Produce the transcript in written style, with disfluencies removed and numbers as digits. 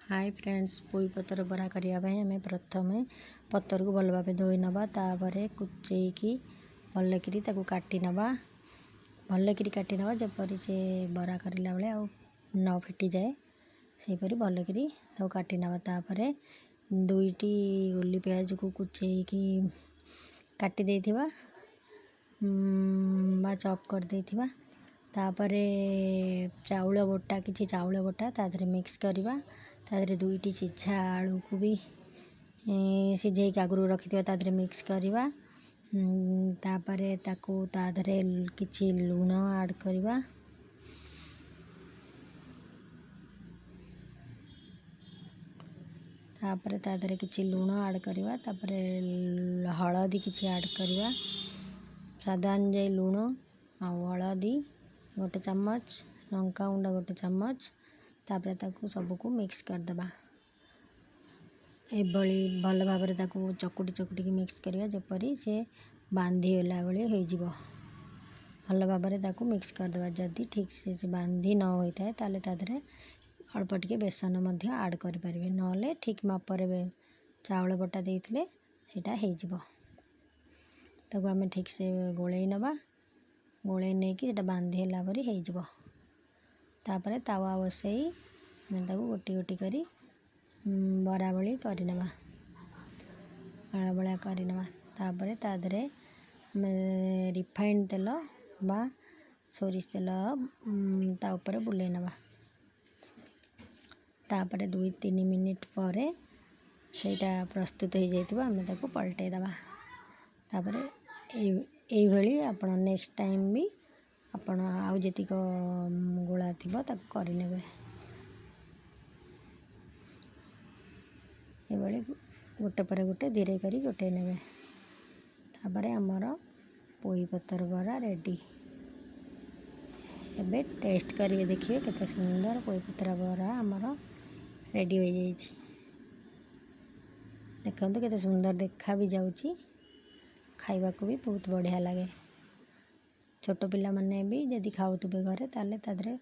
hi friends, पोई पतर बरा करने आम प्रथम पतर को भल भाव धोई नवा तापर कुचेकी भलकरी काटी नवा भलकरी काटी नवा जपर से बरा करला बेले न फिटी जाए सेपरी भलकरी काटी नवा तापर दुईटी उल्ली प्याज को कुचेकी काटी देथिबा बा चॉप कर देथिबा तापर चाउल बोटा किछि चाउल बोटा तादरे मिक्स करवा तादरे दुईटी सिझा आलू को भी सिझे आगु रखिथिबा तादरे मिक्स करवा तापर ताकू तादरे किछि लूण ऐड करवा तापर तादरे किछि लूण ऐड करवा तापर हळदी किछि ऐड करवा स्वाद अनुसार लूण आ हळदी गोटे चम्मच लंका गुंड गोटे चम्मच तापर ताकू सबको मिक्स करदबा एभली भल भाव चकुटी चकुटी मिक्स करवा जपरी से बांधी होला बेले हो जिवो भल भाव मिक्स करदबा जदि ठीक से बांधी न होता है ताले तादरे अल्प टिके बेसन मध्य ऐड कर परिबे नले ठीक मापरे चाउल बटा देइथिले सेटा हो जिवो ताकू आमे ठीक से गोळेई नबा गोळेई नै कि सेटा बांधी होला परी हो जिवो तापर तावा बसई मैं गोटी गोटी करी बरा बड़ी करनवा बड़ा बड़ा करनवा तापर तादरे रिफाइंड तेल बा सोरिष तेल ता ऊपर बुले नवा तापर 2-3 मिनिट पर सेटा प्रस्तुत हो जाइतिबा आमे ताको पलटै दबा तापर एई भली आपण नेक्स्ट टाइम भी आपण आउ जेतिक गोला थिबो ताको करिनेबे ये गोटे पर गोटे धीरे करी गोटे नेबे तापर आमर पोई पतर बरा रेडी एबे टेस्ट करिवे देखिए केते सुंदर पोई पतर बरा आमर रेडी हो जाइछि देखंतु केते सुंदर देखा भी जाउछि खाइबा को भी बहुत बढ़िया लगे छोट पिला माने भी यदि खाउतबे घरे ताले तादरे